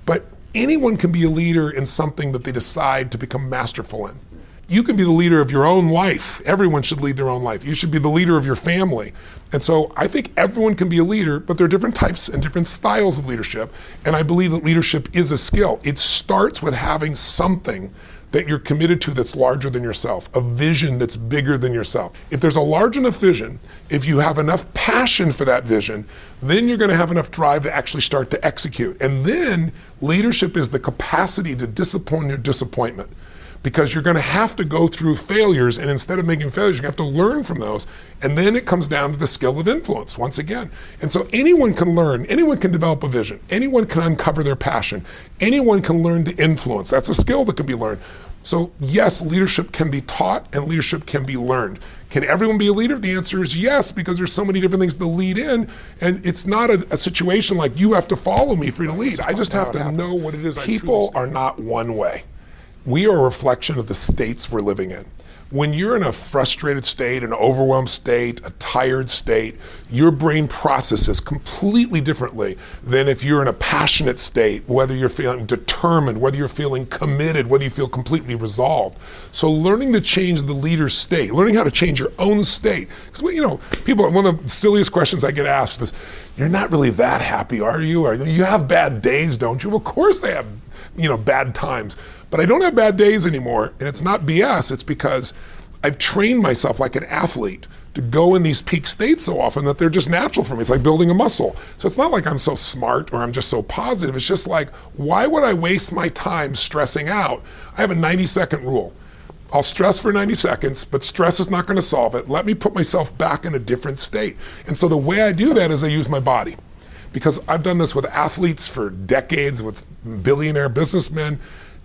But anyone can be a leader in something that they decide to become masterful in. You can be the leader of your own life. Everyone should lead their own life. You should be the leader of your family. And so I think everyone can be a leader, but there are different types and different styles of leadership. And I believe that leadership is a skill. It starts with having something that you're committed to that's larger than yourself, a vision that's bigger than yourself. If there's a large enough vision, if you have enough passion for that vision, then you're gonna have enough drive to actually start to execute. And then leadership is the capacity to discipline your disappointment, because you're gonna have to go through failures, and instead of making failures, you have to learn from those. And then it comes down to the skill of influence once again. And so anyone can learn, anyone can develop a vision, anyone can uncover their passion, anyone can learn to influence. That's a skill that can be learned. So yes, leadership can be taught and leadership can be learned. Can everyone be a leader? The answer is yes, because there's so many different things to lead in, and it's not a situation like you have to follow me for you to lead. I just have to know what it is. People are not one way. We are a reflection of the states we're living in. When you're in a frustrated state, an overwhelmed state, a tired state, your brain processes completely differently than if you're in a passionate state, whether you're feeling determined, whether you're feeling committed, whether you feel completely resolved. So learning to change the leader's state, learning how to change your own state. Because, you know, people, one of the silliest questions I get asked is, you're not really that happy, are you? Or you have bad days, don't you? Well, of course I have, bad times. But I don't have bad days anymore, and it's not BS, it's because I've trained myself like an athlete to go in these peak states so often that they're just natural for me. It's like building a muscle. So it's not like I'm so smart or I'm just so positive. It's just like, why would I waste my time stressing out? I have a 90-second rule. I'll stress for 90 seconds, but stress is not gonna solve it. Let me put myself back in a different state. And so the way I do that is I use my body. Because I've done this with athletes for decades, with billionaire businessmen.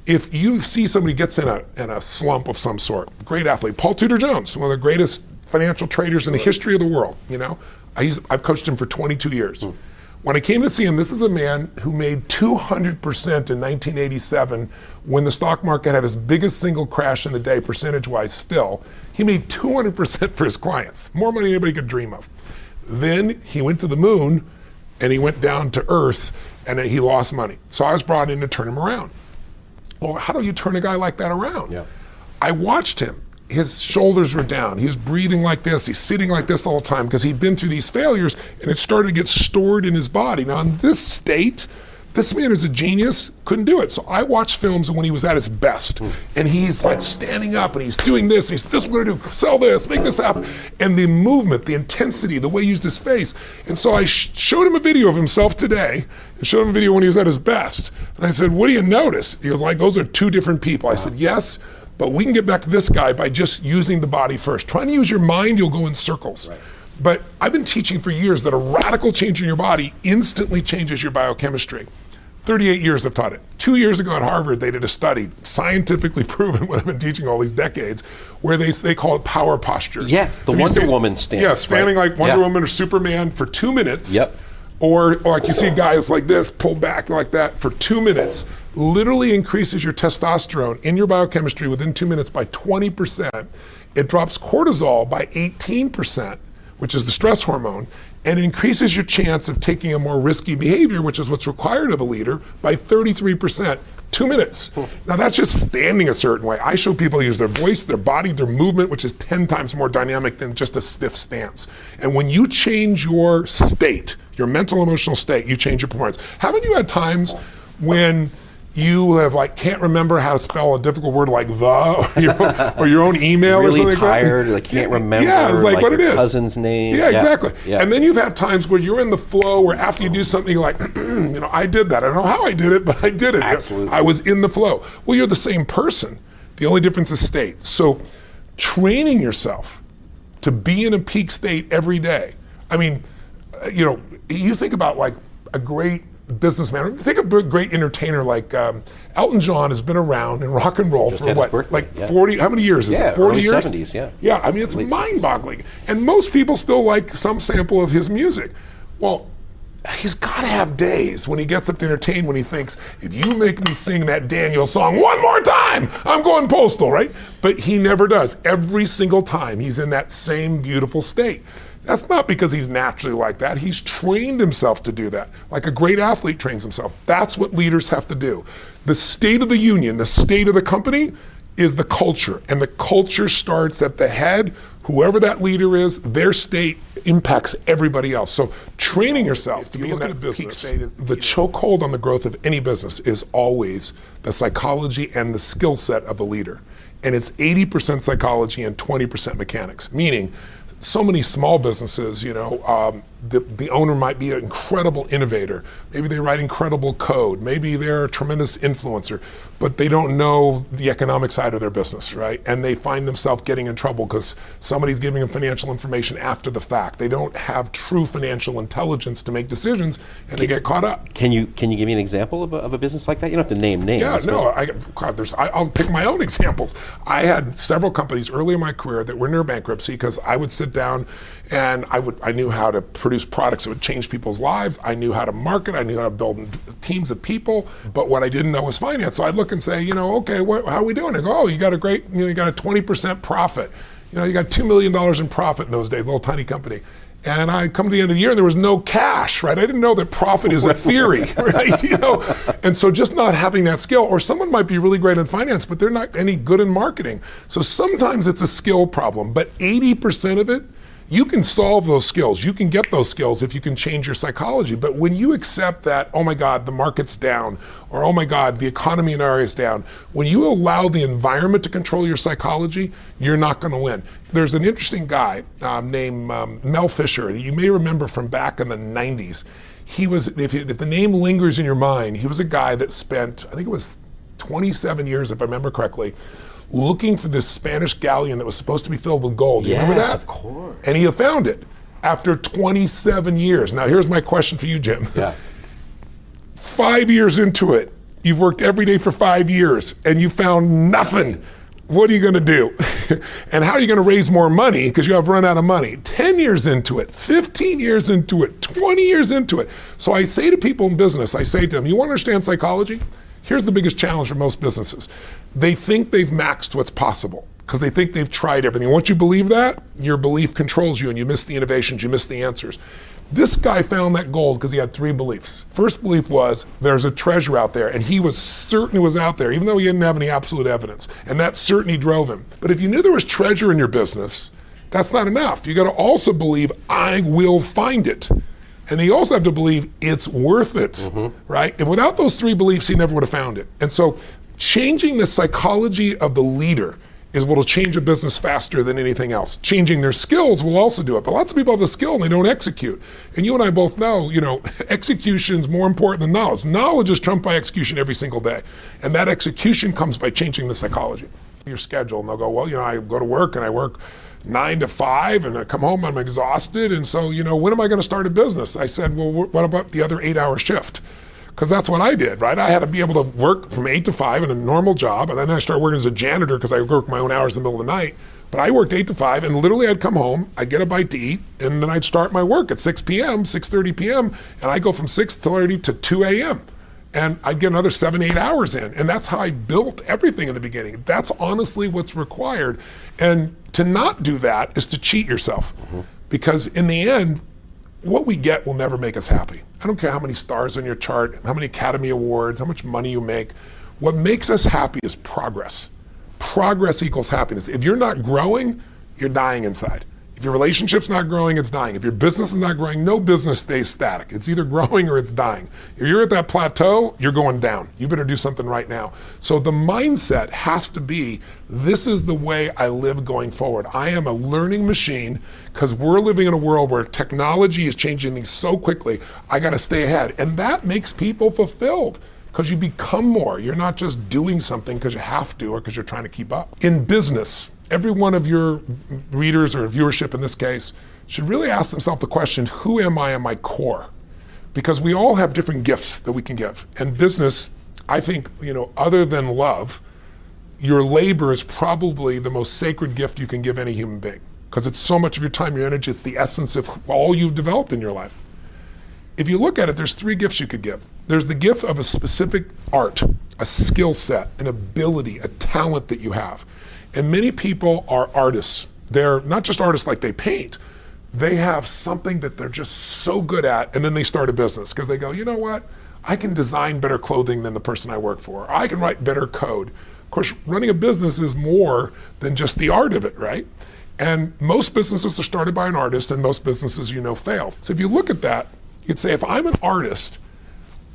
If you see somebody gets in a slump of some sort, great athlete, Paul Tudor Jones, one of the greatest financial traders in the history of the world, I've coached him for 22 years. When I came to see him, this is a man who made 200% in 1987 when the stock market had its biggest single crash in the day, percentage-wise still. He made 200% for his clients, more money than anybody could dream of. Then he went to the moon and he went down to earth and he lost money. So I was brought in to turn him around. Well, how do you turn a guy like that around? Yeah. I watched him. His shoulders were down. He was breathing like this. He's sitting like this all the time because he'd been through these failures and it started to get stored in his body. Now in this state, this man is a genius, couldn't do it. So I watched films when he was at his best. And he's like standing up and he's doing this. This is what I'm gonna do, sell this, make this happen. And the movement, the intensity, the way he used his face. And so I showed him a video of himself today. I showed him a video when he was at his best. And I said, what do you notice? He goes like, those are two different people. I said, yes, but we can get back to this guy by just using the body first. Trying to use your mind, you'll go in circles. Right. But I've been teaching for years that a radical change in your body instantly changes your biochemistry. 38 years I've taught it. 2 years ago at Harvard, they did a study, scientifically proven what I've been teaching all these decades, where they call it power postures. Yeah, the Wonder Woman stance. Yeah, standing like Wonder Woman or Superman for 2 minutes. Yep. Or like you see guys like this, pull back like that for 2 minutes, literally increases your testosterone in your biochemistry within 2 minutes by 20%. It drops cortisol by 18%, which is the stress hormone, and increases your chance of taking a more risky behavior, which is what's required of a leader, by 33%. 2 minutes. Now that's just standing a certain way. I show people use their voice, their body, their movement, which is 10 times more dynamic than just a stiff stance. And when you change your state, your mental emotional state, you change your performance. Haven't you had times when you have can't remember how to spell a difficult word like the or your own email really or something tired, like that? Can't remember like what your it is. Cousin's name. Yeah, exactly. Yeah. And then you've had times where you're in the flow where after you do something you're like, I did that. I don't know how I did it, but I did it. Absolutely. I was in the flow. Well, you're the same person. The only difference is state. So training yourself to be in a peak state every day. I mean, you think about like a great businessman. Think of a great entertainer like Elton John has been around in rock and roll for what, 40, how many years is it? 40 years? 70s, yeah. Yeah, I mean, it's mind-boggling. And most people still like some sample of his music. Well, he's got to have days when he gets up to entertain when he thinks, if you make me sing that Daniel song one more time, I'm going postal, right? But he never does. Every single time he's in that same beautiful state. That's not because he's naturally like that. He's trained himself to do that. Like a great athlete trains himself. That's what leaders have to do. The state of the union, the state of the company is the culture. And the culture starts at the head. Whoever that leader is, their state impacts everybody else. So training yourself to be in that business, the chokehold on the growth of any business is always the psychology and the skill set of the leader. And it's 80% psychology and 20% mechanics, meaning so many small businesses, the owner might be an incredible innovator. Maybe they write incredible code. Maybe they're a tremendous influencer, but they don't know the economic side of their business, right? And they find themselves getting in trouble because somebody's giving them financial information after the fact. They don't have true financial intelligence to make decisions, and they get caught up. Can you give me an example of a business like that? You don't have to name names. Yeah, no, I'll pick my own examples. I had several companies early in my career that were near bankruptcy because I would sit down and I knew how to produce products that would change people's lives. I knew how to market. I knew how to build teams of people. But what I didn't know was finance. So I'd look and say, okay, how are we doing? I go, you got a great, you got a 20% profit. You got $2 million in profit in those days, little tiny company. And I come to the end of the year and there was no cash, right? I didn't know that profit is a theory, right? And so just not having that skill, or someone might be really great in finance, but they're not any good in marketing. So sometimes it's a skill problem, but 80% of it, you can solve those skills. You can get those skills if you can change your psychology. But when you accept that, oh my God, the market's down, or oh my God, the economy in our area is down, when you allow the environment to control your psychology, you're not going to win. There's an interesting guy named Mel Fisher that you may remember from back in the 90s. He was, if the name lingers in your mind, he was a guy that spent, I think it was 27 years, if I remember correctly, looking for this Spanish galleon that was supposed to be filled with gold. You remember that? Of course. And he found it after 27 years. Now here's my question for you, Jim. Yeah. 5 years into it, you've worked every day for 5 years and you found nothing. What are you gonna do? And how are you gonna raise more money because you have run out of money? 10 years into it, 15 years into it, 20 years into it. So I say to people in business, I say to them, you wanna understand psychology? Here's the biggest challenge for most businesses. They think they've maxed what's possible because they think they've tried everything. Once you believe that, your belief controls you and you miss the innovations, you miss the answers. This guy found that gold because he had 3 beliefs. First belief was there's a treasure out there, and he was certain it was out there, even though he didn't have any absolute evidence. And that certainty drove him. But if you knew there was treasure in your business, that's not enough. You got to also believe I will find it. And you also have to believe it's worth it, right? And without those 3 beliefs, he never would have found it. And so changing the psychology of the leader is what will change a business faster than anything else. Changing their skills will also do it. But lots of people have the skill and they don't execute. And you and I both know, execution is more important than knowledge. Knowledge is trumped by execution every single day. And that execution comes by changing the psychology. Your schedule, and they'll go, well, I go to work and I work 9 to 5 and I come home, I'm exhausted. And so, when am I going to start a business? I said, well, what about the other 8-hour shift? Because that's what I did, right? I had to be able to work from 8 to 5 in a normal job. And then I started working as a janitor because I worked my own hours in the middle of the night. But I worked 8 to 5 and literally I'd come home, I'd get a bite to eat, and then I'd start my work at 6 p.m., 6:30 p.m. And I go from 6:30 to 2 a.m. And I'd get another 7-8 hours in. And that's how I built everything in the beginning. That's honestly what's required. And to not do that is to cheat yourself. Because in the end, what we get will never make us happy. I don't care how many stars on your chart, how many Academy Awards, how much money you make. What makes us happy is progress. Progress equals happiness. If you're not growing, you're dying inside. If your relationship's not growing, it's dying. If your business is not growing, no business stays static. It's either growing or it's dying. If you're at that plateau, you're going down. You better do something right now. So the mindset has to be, this is the way I live going forward. I am a learning machine because we're living in a world where technology is changing things so quickly. I got to stay ahead. And that makes people fulfilled because you become more. You're not just doing something because you have to or because you're trying to keep up. In business, every one of your readers or viewership in this case should really ask themselves the question, who am I at my core? Because we all have different gifts that we can give. And business, I think, other than love, your labor is probably the most sacred gift you can give any human being. Because it's so much of your time, your energy, it's the essence of all you've developed in your life. If you look at it, there's 3 gifts you could give. There's the gift of a specific art, a skill set, an ability, a talent that you have. And many people are artists. They're not just artists like they paint, they have something that they're just so good at, and then they start a business because they go, you know what? I can design better clothing than the person I work for. I can write better code. Of course, running a business is more than just the art of it, right? And most businesses are started by an artist, and most businesses, fail. So if you look at that, you'd say, if I'm an artist,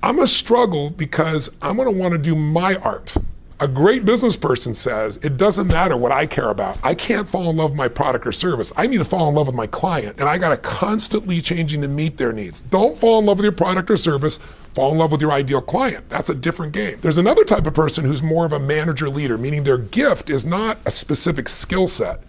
I'm gonna struggle because I'm gonna wanna do my art. A great business person says, it doesn't matter what I care about. I can't fall in love with my product or service. I need to fall in love with my client, and I gotta constantly changing to meet their needs. Don't fall in love with your product or service, fall in love with your ideal client. That's a different game. There's another type of person who's more of a manager leader, meaning their gift is not a specific skill set,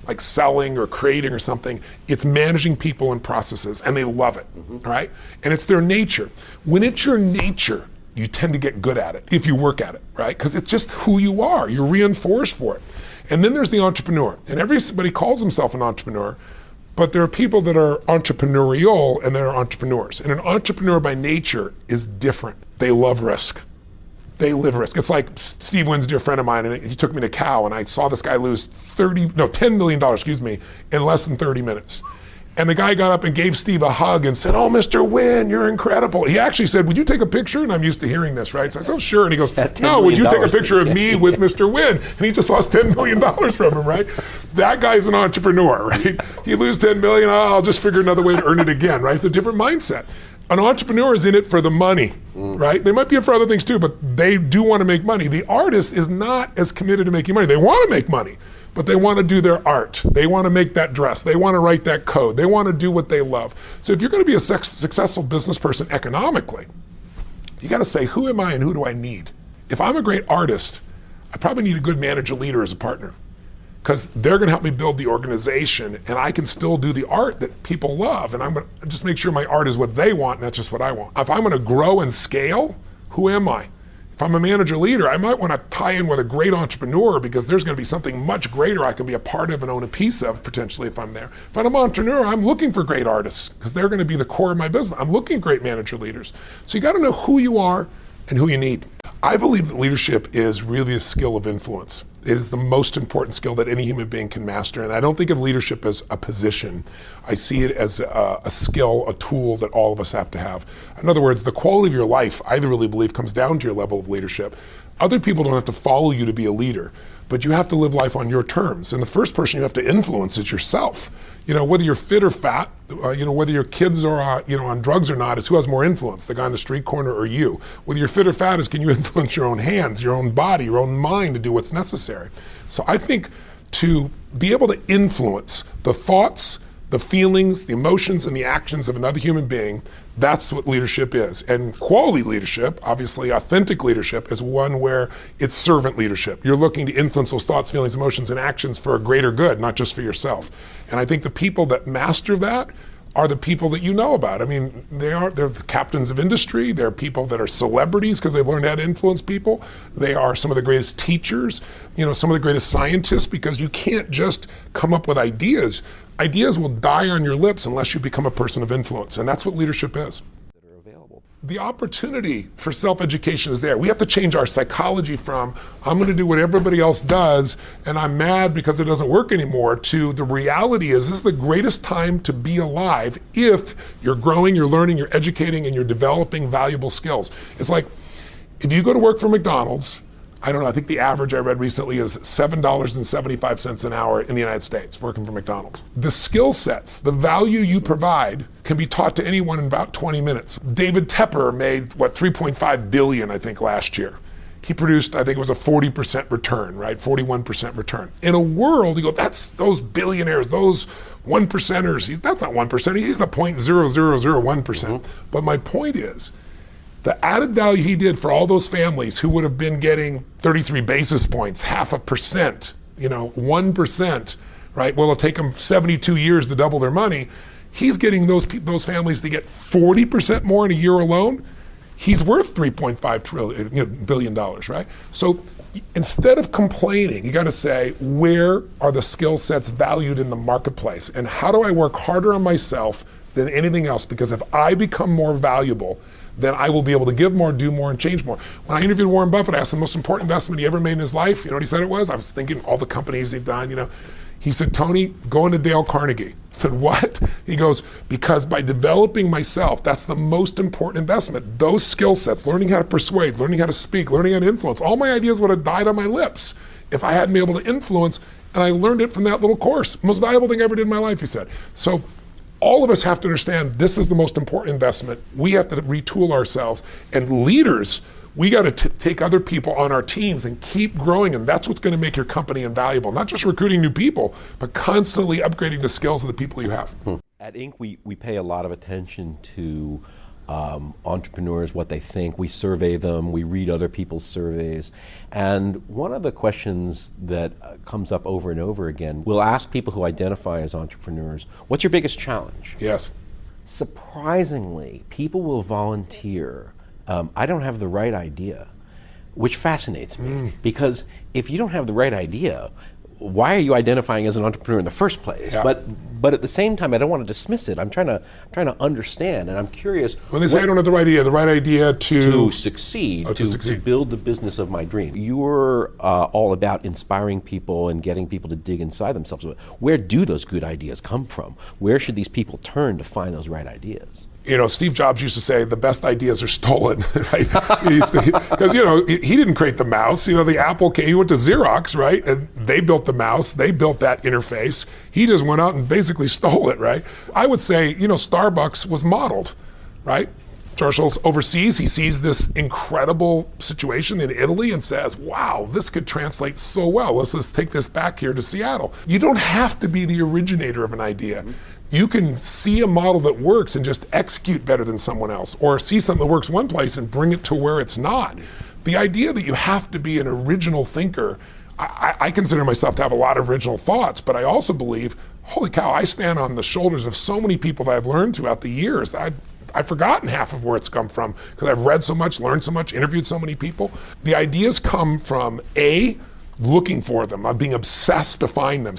like selling or creating or something. It's managing people and processes, and they love it, right? And it's their nature. When it's your nature, you tend to get good at it if you work at it, right? Because it's just who you are. You're reinforced for it. And then there's the entrepreneur. And everybody calls himself an entrepreneur, but there are people that are entrepreneurial and there are entrepreneurs. And an entrepreneur by nature is different. They love risk. They live risk. It's like Steve Wynn's a dear friend of mine, and he took me to Cal, and I saw this guy lose $10 million, in less than 30 minutes. And the guy got up and gave Steve a hug and said, "Oh, Mr. Wynn, you're incredible." He actually said, "Would you take a picture?" And I'm used to hearing this, right? So I said, "Oh, sure." And he goes, "No, would you take a picture of me with Mr. Wynn?" And he just lost $10 million from him, right? That guy's an entrepreneur, right? You lose $10 million, I'll just figure another way to earn it again, right? It's a different mindset. An entrepreneur is in it for the money, right? They might be in it for other things too, but they do want to make money. The artist is not as committed to making money. They want to make money, but they want to do their art. They want to make that dress. They want to write that code. They want to do what they love. So if you're going to be a successful business person economically, you got to say, who am I and who do I need? If I'm a great artist, I probably need a good manager leader as a partner, because they're going to help me build the organization, and I can still do the art that people love, and I'm going to just make sure my art is what they want, not just what I want. If I'm going to grow and scale, who am I? If I'm a manager leader, I might want to tie in with a great entrepreneur, because there's going to be something much greater I can be a part of and own a piece of, potentially, if I'm there. If I'm an entrepreneur, I'm looking for great artists, because they're going to be the core of my business. I'm looking for great manager leaders. So you got to know who you are and who you need. I believe that leadership is really a skill of influence. It is the most important skill that any human being can master. And I don't think of leadership as a position. I see it as a skill, a tool that all of us have to have. In other words, the quality of your life, I really believe, comes down to your level of leadership. Other people don't have to follow you to be a leader, but you have to live life on your terms. And the first person you have to influence is yourself. Whether you're fit or fat, whether your kids are on drugs or not, is who has more influence, the guy on the street corner or you. Whether you're fit or fat is, can you influence your own hands, your own body, your own mind to do what's necessary? So I think to be able to influence the thoughts, the feelings, the emotions, and the actions of another human being, that's what leadership is. And quality leadership, obviously authentic leadership, is one where it's servant leadership. You're looking to influence those thoughts, feelings, emotions, and actions for a greater good, not just for yourself. And I think the people that master that are the people that you know about. I mean, they're the captains of industry. They're people that are celebrities because they've learned how to influence people. They are some of the greatest teachers, some of the greatest scientists, because you can't just come up with ideas. Ideas will die on your lips unless you become a person of influence, and that's what leadership is. That are available. The opportunity for self-education is there. We have to change our psychology from, I'm going to do what everybody else does, and I'm mad because it doesn't work anymore, to the reality is this is the greatest time to be alive if you're growing, you're learning, you're educating, and you're developing valuable skills. It's like, if you go to work for McDonald's, I don't know, I think the average I read recently is $7.75 an hour in the United States working for McDonald's. The skill sets, the value you provide can be taught to anyone in about 20 minutes. David Tepper made, $3.5 billion, I think, last year. He produced, I think it was a 40% return, right? 41% return. In a world, you go, that's those billionaires, those 1%ers. That's not 1%, he's the 0.0001%. But my point is, the added value he did for all those families who would have been getting 33 basis points, 0.5%, 1%, right? Well, it'll take them 72 years to double their money. He's getting those families to get 40% more in a year alone. He's worth $3.5 billion, right? So instead of complaining, you got to say, where are the skill sets valued in the marketplace? And how do I work harder on myself than anything else? Because if I become more valuable, then I will be able to give more, do more, and change more. When I interviewed Warren Buffett, I asked the most important investment he ever made in his life. You know what he said it was? I was thinking all the companies he'd done, He said, Tony, go into Dale Carnegie. I said, what? He goes, because by developing myself, that's the most important investment. Those skill sets, learning how to persuade, learning how to speak, learning how to influence, all my ideas would have died on my lips if I hadn't been able to influence, and I learned it from that little course. Most valuable thing I ever did in my life, he said. So all of us have to understand this is the most important investment. We have to retool ourselves. And leaders, we got to take other people on our teams and keep growing, and that's what's going to make your company invaluable. Not just recruiting new people, but constantly upgrading the skills of the people you have. At Inc., we pay a lot of attention to entrepreneurs, what they think. We survey them, we read other people's surveys. And one of the questions that comes up over and over again, we'll ask people who identify as entrepreneurs, what's your biggest challenge? Yes. Surprisingly, people will volunteer, I don't have the right idea, which fascinates me. Because if you don't have the right idea, why are you identifying as an entrepreneur in the first place? Yeah. But at the same time, I don't want to dismiss it. I'm trying to understand, and I'm curious. When they say I don't have the right idea to succeed, to build the business of my dream. You're all about inspiring people and getting people to dig inside themselves. Where do those good ideas come from? Where should these people turn to find those right ideas? You know, Steve Jobs used to say the best ideas are stolen, right? Because, you know, he didn't create the mouse. You know, the Apple came, he went to Xerox, right? And they built the mouse, they built that interface. He just went out and basically stole it, right? I would say, you know, Starbucks was modeled, right? Churchill's overseas, he sees this incredible situation in Italy and says, wow, this could translate so well. Let's take this back here to Seattle. You don't have to be the originator of an idea. You can see a model that works and just execute better than someone else, or see something that works one place and bring it to where it's not. The idea that you have to be an original thinker, I consider myself to have a lot of original thoughts, but I also believe, holy cow, I stand on the shoulders of so many people that I've learned throughout the years that I've forgotten half of where it's come from because I've read so much, learned so much, interviewed so many people. The ideas come from looking for them, being obsessed to find them,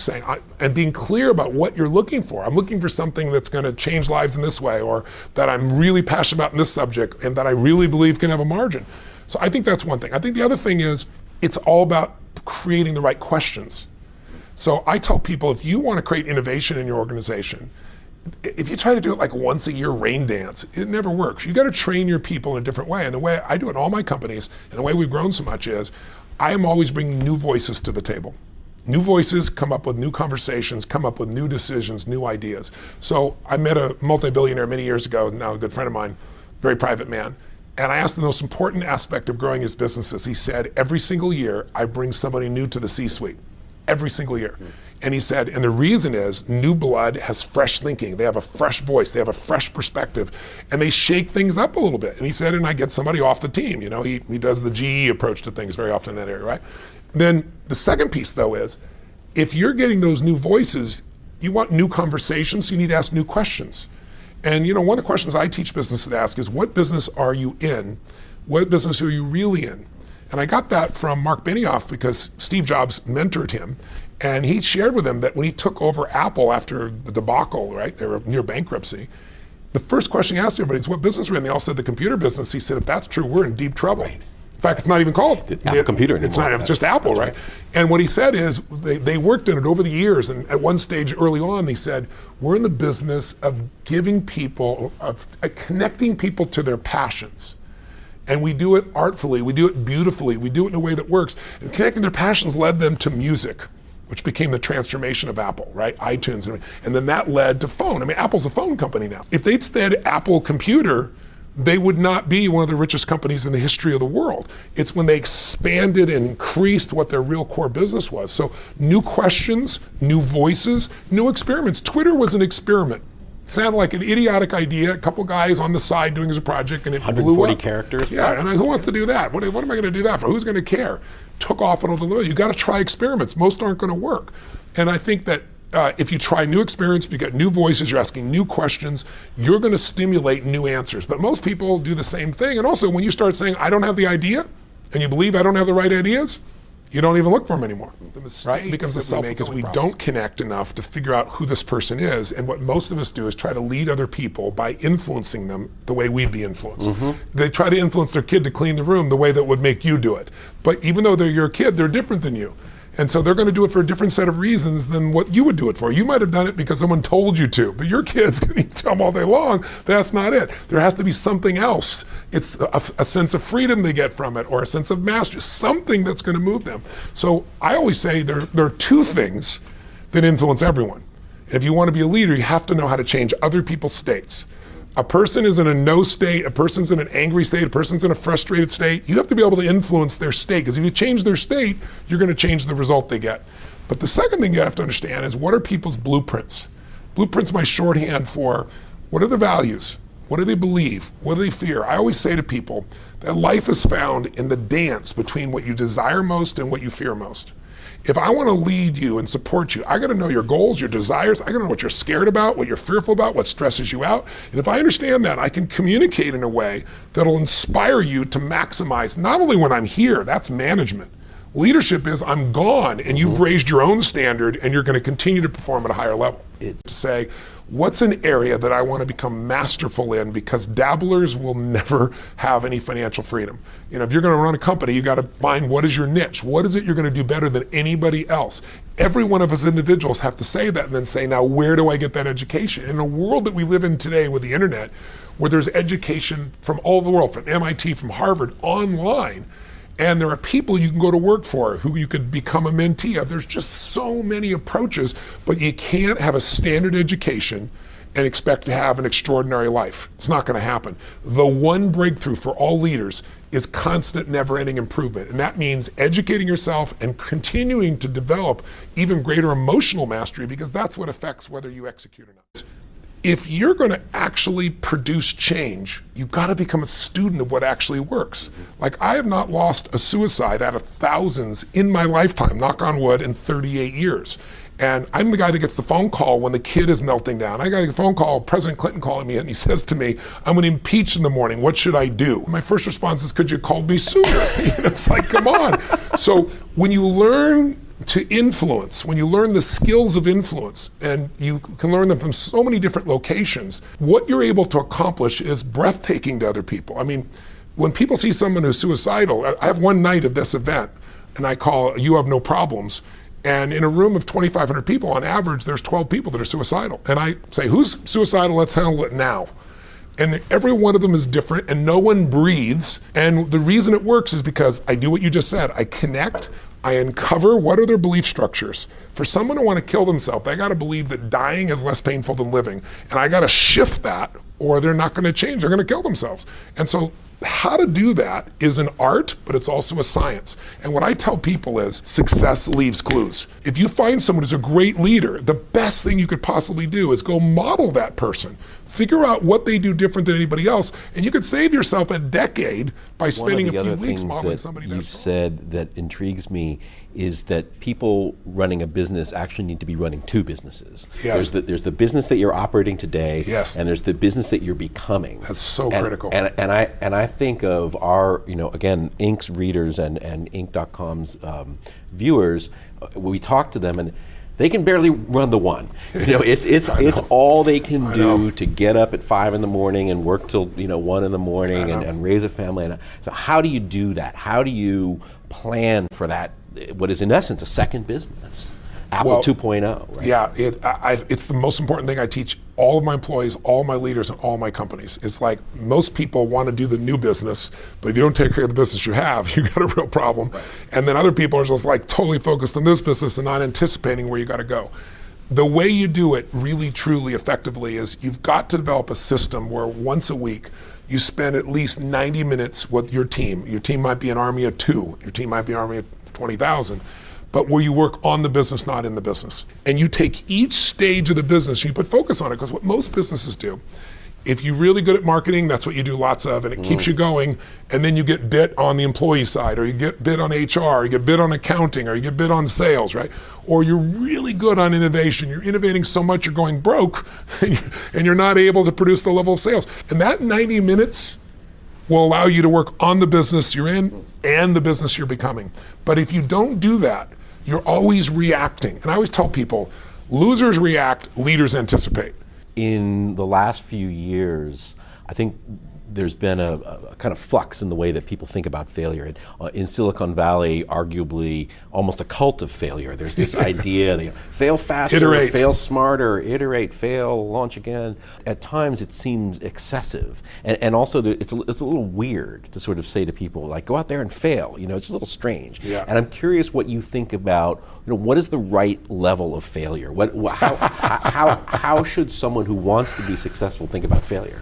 and being clear about what you're looking for. I'm looking for something that's going to change lives in this way, or that I'm really passionate about in this subject, and that I really believe can have a margin. So I think that's one thing. I think the other thing is it's all about creating the right questions. So I tell people, if you want to create innovation in your organization, if you try to do it like once a year rain dance, it never works. You got to train your people in a different way. And the way I do it in all my companies, and the way we've grown so much is, I am always bringing new voices to the table. New voices come up with new conversations, come up with new decisions, new ideas. So I met a multi-billionaire many years ago, now a good friend of mine, very private man, and I asked him the most important aspect of growing his businesses. He said, every single year I bring somebody new to the C-suite, every single year. And he said, and the reason is new blood has fresh thinking. They have a fresh voice. They have a fresh perspective, and they shake things up a little bit. And he said, and I get somebody off the team. You know, he does the GE approach to things very often in that area, right? Then the second piece, though, is if you're getting those new voices, you want new conversations, so you need to ask new questions. And, you know, one of the questions I teach businesses to ask is, what business are you in? What business are you really in? And I got that from Mark Benioff because Steve Jobs mentored him. And he shared with him that when he took over Apple after the debacle, right, they were near bankruptcy, the first question he asked everybody is, what business we're in? They all said the computer business. He said, if that's true, we're in deep trouble. Right. In fact, it's not even called Apple Computer anymore. It's not, it's just Apple, right? And what he said is, they worked in it over the years, and at one stage early on, they said, we're in the business of giving people, of connecting people to their passions. And we do it artfully, we do it beautifully, we do it in a way that works. And connecting their passions led them to music, which became the transformation of Apple, right? iTunes, and then that led to phone. I mean, Apple's a phone company now. If they'd said Apple Computer, they would not be one of the richest companies in the history of the world. It's when they expanded and increased what their real core business was. So new questions, new voices, new experiments. Twitter was an experiment. Sounded like an idiotic idea, a couple guys on the side doing as a project, and it blew up. 140 characters. Yeah, and who wants to do that? What am I going to do that for? Who's going to care? Took off and all the. You got to try experiments. Most aren't going to work. And I think that if you try new experiments, you get new voices, you're asking new questions, you're going to stimulate new answers. But most people do the same thing. And also, when you start saying, I don't have the idea, and you believe I don't have the right ideas, you don't even look for them anymore. The mistake becomes a self-fulfilling prophecy. Because we don't connect enough to figure out who this person is. And what most of us do is try to lead other people by influencing them the way we'd be influenced. They try to influence their kid to clean the room the way that would make you do it. But even though they're your kid, they're different than you. And so they're going to do it for a different set of reasons than what you would do it for. You might have done it because someone told you to, but your kids can tell them all day long that's not it. There has to be something else. It's a sense of freedom they get from it, or a sense of mastery, something that's going to move them. So I always say there are two things that influence everyone. If you want to be a leader, you have to know how to change other people's states. A person is in a no state, a person's in an angry state, a person's in a frustrated state. You have to be able to influence their state, because if you change their state, you're going to change the result they get. But the second thing you have to understand is, what are people's blueprints? Blueprints, my shorthand for what are their values? What do they believe? What do they fear? I always say to people that life is found in the dance between what you desire most and what you fear most. If I want to lead you and support you, I got to know your goals, your desires. I got to know what you're scared about, what you're fearful about, what stresses you out. And if I understand that, I can communicate in a way that'll inspire you to maximize, not only when I'm here, that's management. Leadership is I'm gone and you've raised your own standard and you're going to continue to perform at a higher level. To say, what's an area that I want to become masterful in, because dabblers will never have any financial freedom. You know, if you're going to run a company, you got to find what is your niche. What is it you're going to do better than anybody else? Every one of us individuals have to say that and then say, now where do I get that education? In a world that we live in today with the internet, where there's education from all over the world, from MIT, from Harvard, online, and there are people you can go to work for who you could become a mentee of. There's just so many approaches, but you can't have a standard education and expect to have an extraordinary life. It's not going to happen. The one breakthrough for all leaders is constant, never-ending improvement. And that means educating yourself and continuing to develop even greater emotional mastery, because that's what affects whether you execute or not. If you're going to actually produce change, you've got to become a student of what actually works. Like, I have not lost a suicide out of thousands in my lifetime, knock on wood, in 38 years. And I'm the guy that gets the phone call when the kid is melting down. I got a phone call, President Clinton calling me, and he says to me, I'm going to impeach in the morning. What should I do? My first response is, could you have called me sooner? It's like, come on. So when you learn to influence, when you learn the skills of influence, and you can learn them from so many different locations, what you're able to accomplish is breathtaking to other people. I mean, when people see someone who's suicidal, I have one night of this event, and I call You Have No Problems. And in a room of 2,500 people, on average, there's 12 people that are suicidal. And I say, who's suicidal? Let's handle it now. And every one of them is different, and no one breathes. And the reason it works is because I do what you just said. I connect, I uncover what are their belief structures. For someone to want to kill themselves, they got to believe that dying is less painful than living. And I got to shift that, or they're not going to change. They're going to kill themselves. And so how to do that is an art, but it's also a science. And what I tell people is, success leaves clues. If you find someone who's a great leader, the best thing you could possibly do is go model that person. Figure out what they do different than anybody else, and you could save yourself a decade by spending a few weeks modeling somebody you've that's said that intrigues me is that people running a business actually need to be running two businesses. Yes. There's the business that you're operating today, yes, and there's the business that you're becoming. That's so critical. And I think of our, again, Inc.'s readers and Inc.com's viewers. We talk to them, and they can barely run the one. It's all they can do to get up at 5 in the morning and work till 1 in the morning and raise a family. And so how do you do that? How do you plan for that? What is in essence a second business, Apple 2.0? Right? Yeah, it's the most important thing I teach all of my employees, all my leaders, and all my companies. It's like, most people want to do the new business, but if you don't take care of the business you have, you got a real problem. Right. And then other people are just like totally focused on this business and not anticipating where you got to go. The way you do it really, truly, effectively is you've got to develop a system where once a week you spend at least 90 minutes with your team. Your team might be an army of 2. Your team might be an army of 20,000. But where you work on the business, not in the business. And you take each stage of the business, you put focus on it, because what most businesses do, if you're really good at marketing, that's what you do lots of, and it keeps you going, and then you get bit on the employee side, or you get bit on HR, or you get bit on accounting, or you get bit on sales, right? Or you're really good on innovation. You're innovating so much you're going broke, and you're not able to produce the level of sales. And that 90 minutes will allow you to work on the business you're in and the business you're becoming. But if you don't do that, you're always reacting. And I always tell people, losers react, leaders anticipate. In the last few years, I think there's been a kind of flux in the way that people think about failure. In Silicon Valley, arguably almost a cult of failure. There's this idea that fail faster, iterate, fail smarter, iterate, fail, launch again. At times it seems excessive. And also it's a little weird to sort of say to people, like, go out there and fail. It's a little strange. Yeah. And I'm curious what you think about, what is the right level of failure? How should someone who wants to be successful think about failure?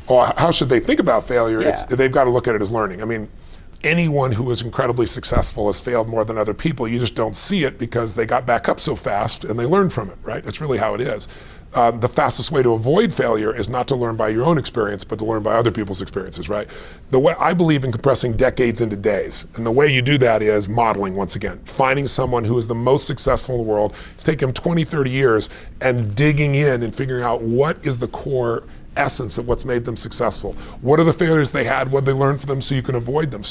Or how should they think about failure? Yeah. They've got to look at it as learning. I mean, anyone who is incredibly successful has failed more than other people. You just don't see it because they got back up so fast and they learned from it, right? That's really how it is. The fastest way to avoid failure is not to learn by your own experience, but to learn by other people's experiences, right? The way I believe in compressing decades into days. And the way you do that is modeling, once again. Finding someone who is the most successful in the world. It's taken them 20, 30 years and digging in and figuring out what is the core essence of what's made them successful. What are the failures they had? What did they learn from them so you can avoid them?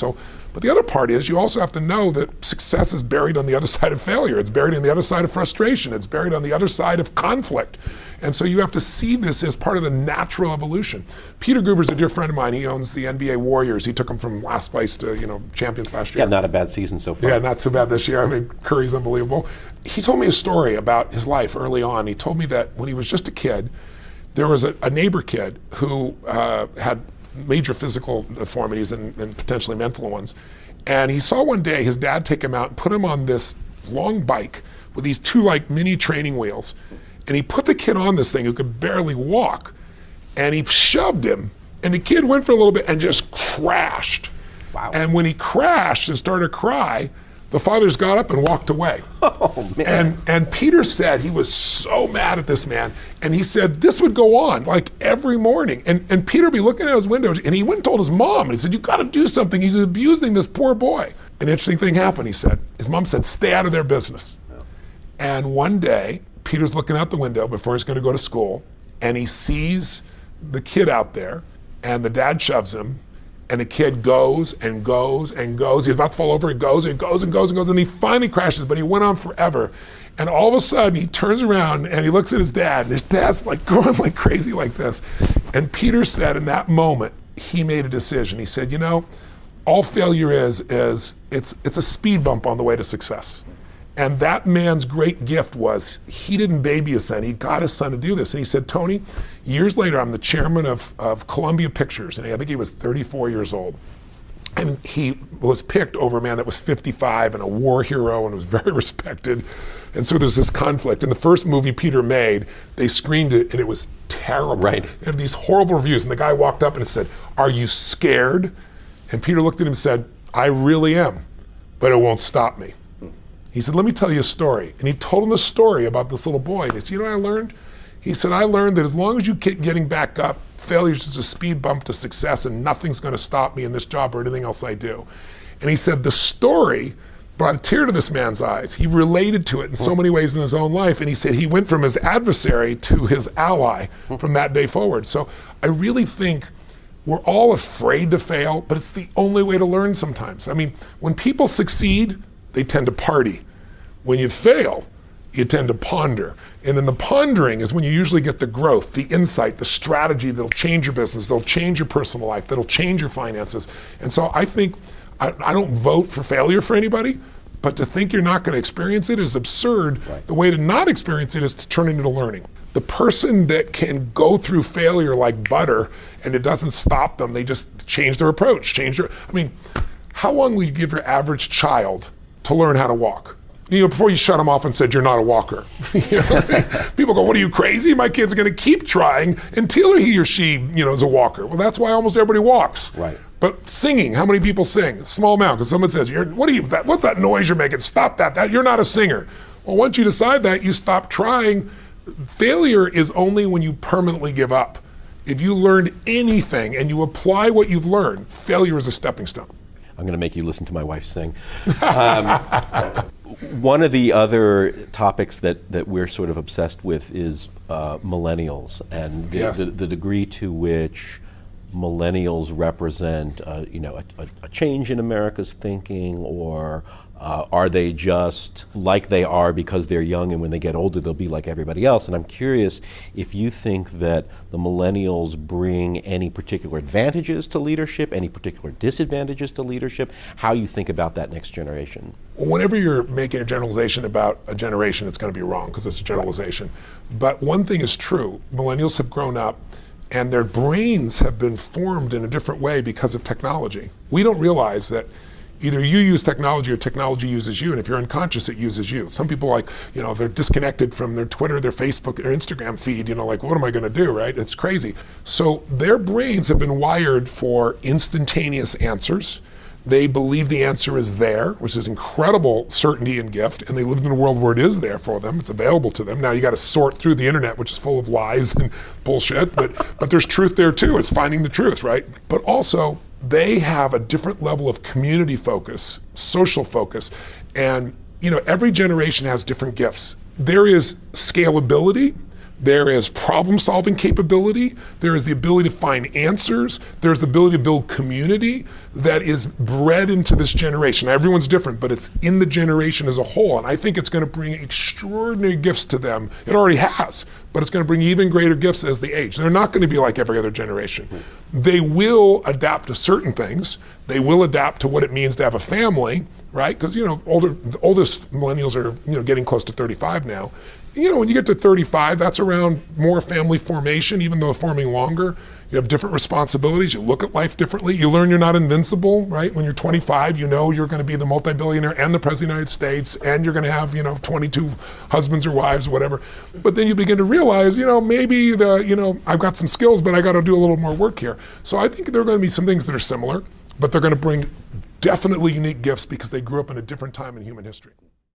But the other part is you also have to know that success is buried on the other side of failure. It's buried on the other side of frustration. It's buried on the other side of conflict. And so you have to see this as part of the natural evolution. Peter Guber's a dear friend of mine. He owns the NBA Warriors. He took them from last place to champions last year. Yeah, not a bad season so far. Yeah, not so bad this year. I mean, Curry's unbelievable. He told me a story about his life early on. He told me that when he was just a kid, there was a neighbor kid who had major physical deformities and potentially mental ones. And he saw one day his dad take him out and put him on this long bike with these two mini training wheels. And he put the kid on this thing who could barely walk. And he shoved him. And the kid went for a little bit and just crashed. Wow. And when he crashed and started to cry, the fathers got up and walked away. Oh, man. And Peter said he was so mad at this man. And he said this would go on every morning. And Peter would be looking out his window, and he went and told his mom, and he said, you got to do something. He's abusing this poor boy. An interesting thing happened, he said. His mom said, stay out of their business. Oh. And one day, Peter's looking out the window before he's going to go to school, and he sees the kid out there, and the dad shoves him, and the kid goes and goes and goes. He's about to fall over. He goes and goes and goes and goes. And he finally crashes, but he went on forever. And all of a sudden, he turns around and he looks at his dad. And his dad's going like crazy like this. And Peter said in that moment, he made a decision. He said, all failure is it's a speed bump on the way to success. And that man's great gift was he didn't baby his son. He got his son to do this. And he said, Tony, years later, I'm the chairman of Columbia Pictures. And I think he was 34 years old. And he was picked over a man that was 55 and a war hero and was very respected. And so there's this conflict. In the first movie Peter made, they screened it and it was terrible. Right. It had these horrible reviews. And the guy walked up and said, are you scared? And Peter looked at him and said, I really am, but it won't stop me. He said, let me tell you a story. And he told him a story about this little boy. And he said, you know what I learned? He said, I learned that as long as you keep getting back up, failure is just a speed bump to success and nothing's going to stop me in this job or anything else I do. And he said, the story brought a tear to this man's eyes. He related to it in so many ways in his own life. And he said he went from his adversary to his ally from that day forward. So I really think we're all afraid to fail, but it's the only way to learn sometimes. I mean, when people succeed, they tend to party. When you fail, you tend to ponder. And in the pondering is when you usually get the growth, the insight, the strategy that'll change your business, that'll change your personal life, that'll change your finances. And so I think, I don't vote for failure for anybody, but to think you're not going to experience it is absurd. Right. The way to not experience it is to turn it into learning. The person that can go through failure like butter and it doesn't stop them, they just change their approach, how long will you give your average child to learn how to walk? Before you shut them off and said, you're not a walker. People go, what are you, crazy? My kid's going to keep trying until he or she, is a walker. Well, that's why almost everybody walks. Right. But singing, how many people sing? A small amount, because someone says, what's that noise you're making? Stop that, you're not a singer. Well, once you decide that, you stop trying. Failure is only when you permanently give up. If you learned anything and you apply what you've learned, failure is a stepping stone. I'm going to make you listen to my wife sing. One of the other topics that we're sort of obsessed with is millennials and Yes. the degree to which millennials represent, a change in America's thinking, or are they just like they are because they're young, and when they get older they'll be like everybody else? And I'm curious if you think that the millennials bring any particular advantages to leadership, any particular disadvantages to leadership, how you think about that next generation. Whenever you're making a generalization about a generation, it's going to be wrong because it's a generalization. But one thing is true, millennials have grown up and their brains have been formed in a different way because of technology. We don't realize that either you use technology or technology uses you, and if you're unconscious, it uses you. Some people they're disconnected from their Twitter, their Facebook, their Instagram feed, what am I gonna do, right? It's crazy. So their brains have been wired for instantaneous answers. They believe the answer is there, which is incredible certainty and gift, and they live in a world where it is there for them, it's available to them. Now you gotta sort through the internet, which is full of lies and bullshit, but there's truth there too. It's finding the truth, right? But also, they have a different level of community focus, social focus, and every generation has different gifts. There is scalability, there is problem-solving capability, there is the ability to find answers, there's the ability to build community that is bred into this generation. Now, everyone's different, but it's in the generation as a whole, and I think it's going to bring extraordinary gifts to them. It already has, but it's going to bring even greater gifts as they age. They're not going to be like every other generation. They will adapt to certain things. They will adapt to what it means to have a family, right? Because the oldest millennials are getting close to 35 now. When you get to 35, that's around more family formation, even though forming longer. You have different responsibilities. You look at life differently. You learn you're not invincible, right? When you're 25, you're going to be the multi-billionaire and the president of the United States, and you're going to have 22 husbands or wives or whatever. But then you begin to realize, maybe I've got some skills, but I got to do a little more work here. So I think there are going to be some things that are similar, but they're going to bring definitely unique gifts because they grew up in a different time in human history.